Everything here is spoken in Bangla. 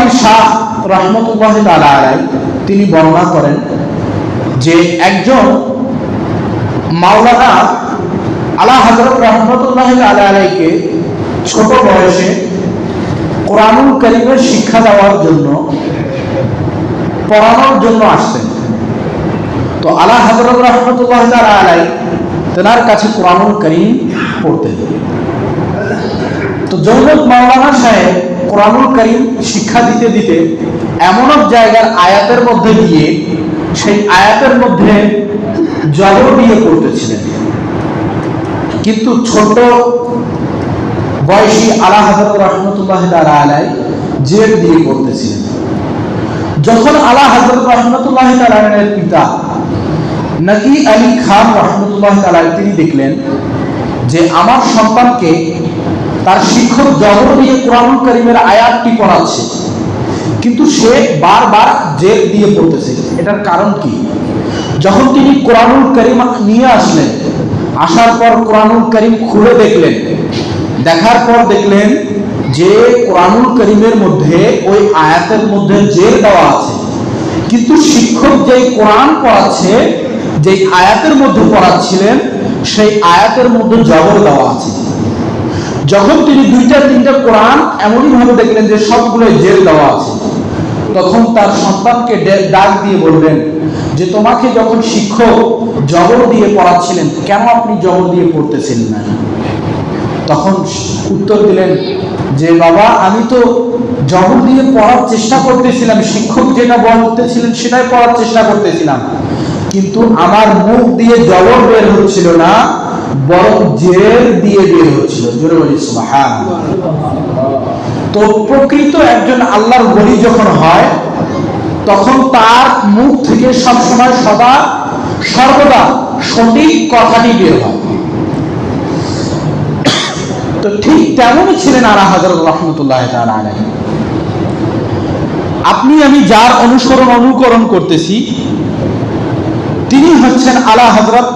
আলী শাহ রহমতুল্লাহ তাআলা আলাইহি তিনি বর্ণনা করেন যে একজন মাওলানা আলা হযরত রহমতুল্লাহ তাআলা আলাইহিকে ছোট বয়সে কোরআনুল কারীমের শিক্ষা দেওয়ার জন্য পড়ানোর জন্য আসতেন। তো আলা হযরত রহমতুল্লাহ তাআলা আলাইহি তেনার কাছে কোরআনুল কারীম পড়তেন। তো জৌনক মাওলানা সাহেব কোরআনুল কারীম শিক্ষা দিতে দিতে এমন এক জায়গার আয়াতের মধ্যে গিয়ে সেই আয়াতের মধ্যে জবর দিয়ে পড়তেছিলেন, কিন্তু ছোট বয়সী আলা হযরত রহমতুল্লাহ তাআলা আলাইহি জের দিয়ে পড়তেছিলেন। যখন আলা হযরত রহমতুল্লাহ তাআলা আলাইহির পিতা নকি আলী খান রহমতুল্লাহ তাআলা তিনি দেখলেন যে আমার সন্তানকে তার শিক্ষক জবর দিয়ে কোরআনুল কারীমের আয়াতটি পড়াচ্ছে, কিন্তু সে বারবার জের দিয়ে পড়তেছে, এটার কারণ কি? যখন তিনি কোরআনুল কারীম নিয়ে আসলেন, আসার পর কোরআনুল কারীম খুলে দেখলেন, দেখার পর দেখলেন যে কোরআনুল কারীমের মধ্যে ওই আয়াতের মধ্যে জের দেওয়া আছে, কিন্তু শিক্ষক যেই কোরআন পড়াচ্ছে, যেই আয়াতের মধ্যে পড়াচ্ছিলেন সেই আয়াতের মধ্যে জবর দেওয়া আছে। যখন তিনি দুইটা তিনটা কোরআন এমনই ভাবে দেখলেন যে সবগুলো জের দেওয়া আছে, তখন তার সন্তানকে ডাক দিয়ে বললেন যে তোমাকে যখন শিক্ষক জবর দিয়ে পড়াচ্ছিলেন কেন আপনি জবর দিয়ে পড়তেছিলেন না? তখন উত্তর দিলেন যে বাবা, আমি তো জবর দিয়ে পড়ার চেষ্টা করতেছিলাম, শিক্ষক যেটা বলতেছিলেন সেটাই পড়ার চেষ্টা করতেছিলাম, কিন্তু আমার মুখ দিয়ে জবর বের হচ্ছিল না, বরং জের দিয়ে বের হচ্ছিল। জোরে বলি সুবহানাল্লাহ। তো প্রকৃত একজন আল্লাহর ওলি যখন হয় তখন তার মুখ থেকে সবসময় সর্বদা সঠিক কথাটি বের হয়। তো ঠিক তেমনই ছিলেন আলা হযরত রহমতুল্লাহ তাআলা আলাইহি। আপনি আমি যার অনুকরণ করতেছি তিনি হচ্ছেন আলা হযরত